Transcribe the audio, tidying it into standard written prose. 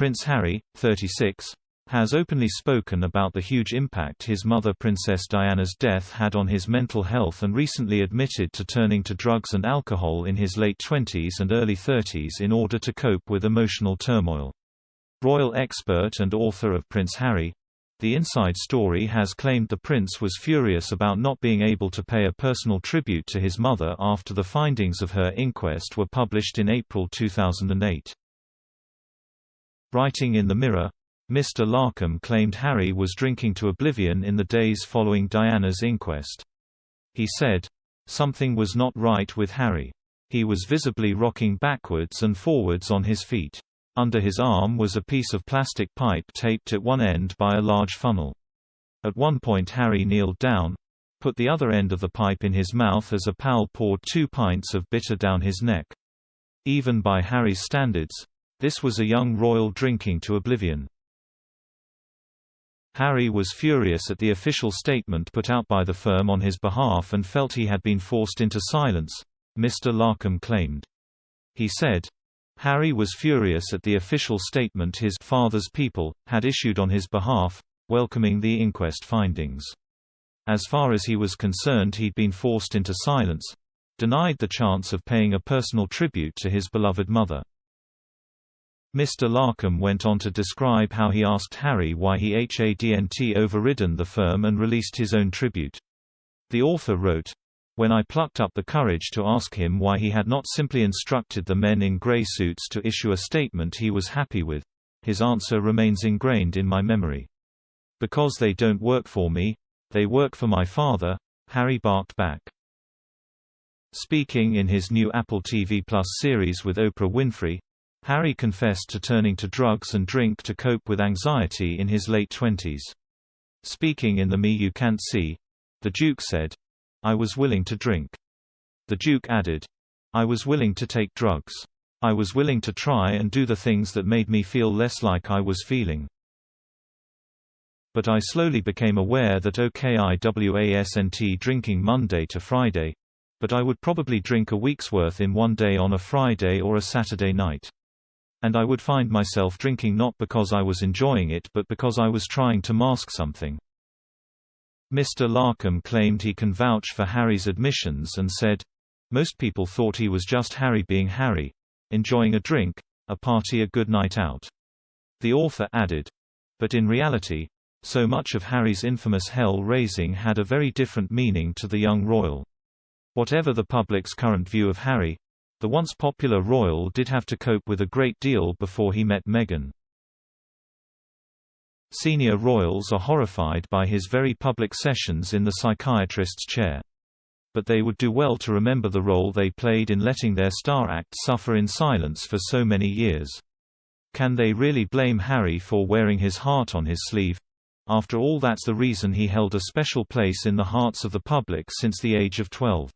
Prince Harry, 36, has openly spoken about the huge impact his mother Princess Diana's death had on his mental health and recently admitted to turning to drugs and alcohol in his late 20s and early 30s in order to cope with emotional turmoil. Royal expert and author of Prince Harry, The Inside Story has claimed the prince was furious about not being able to pay a personal tribute to his mother after the findings of her inquest were published in April 2008. Writing in the Mirror, Mr. Larkham claimed Harry was drinking to oblivion in the days following Diana's inquest. He said, "Something was not right with Harry. He was visibly rocking backwards and forwards on his feet. Under his arm was a piece of plastic pipe taped at one end by a large funnel. At one point Harry kneeled down, put the other end of the pipe in his mouth as a pal poured 2 pints of bitter down his neck. Even by Harry's standards, this was a young royal drinking to oblivion." Harry was furious at the official statement put out by the firm on his behalf and felt he had been forced into silence, Mr. Larkham claimed. He said, Harry was furious at the official statement his father's people had issued on his behalf, welcoming the inquest findings. As far as he was concerned, he'd been forced into silence, denied the chance of paying a personal tribute to his beloved mother. Mr. Larkham went on to describe how he asked Harry why he hadn't overridden the firm and released his own tribute. The author wrote, "When I plucked up the courage to ask him why he had not simply instructed the men in grey suits to issue a statement he was happy with, his answer remains ingrained in my memory. Because they don't work for me, they work for my father," Harry barked back. Speaking in his new Apple TV Plus series with Oprah Winfrey, Harry confessed to turning to drugs and drink to cope with anxiety in his late 20s. Speaking in the Me You Can't See, the Duke said, "I was willing to drink." The Duke added, "I was willing to take drugs. I was willing to try and do the things that made me feel less like I was feeling. But I slowly became aware that I wasn't drinking Monday to Friday, but I would probably drink a week's worth in one day on a Friday or a Saturday night. And I would find myself drinking not because I was enjoying it but because I was trying to mask something." Mr. Larkham claimed he can vouch for Harry's admissions and said, "Most people thought he was just Harry being Harry, enjoying a drink, a party, a good night out." The author added, "But in reality, so much of Harry's infamous hell-raising had a very different meaning to the young royal. Whatever the public's current view of Harry, the once popular royal did have to cope with a great deal before he met Meghan. Senior royals are horrified by his very public sessions in the psychiatrist's chair. But they would do well to remember the role they played in letting their star act suffer in silence for so many years. Can they really blame Harry for wearing his heart on his sleeve? After all, that's the reason he held a special place in the hearts of the public since the age of 12.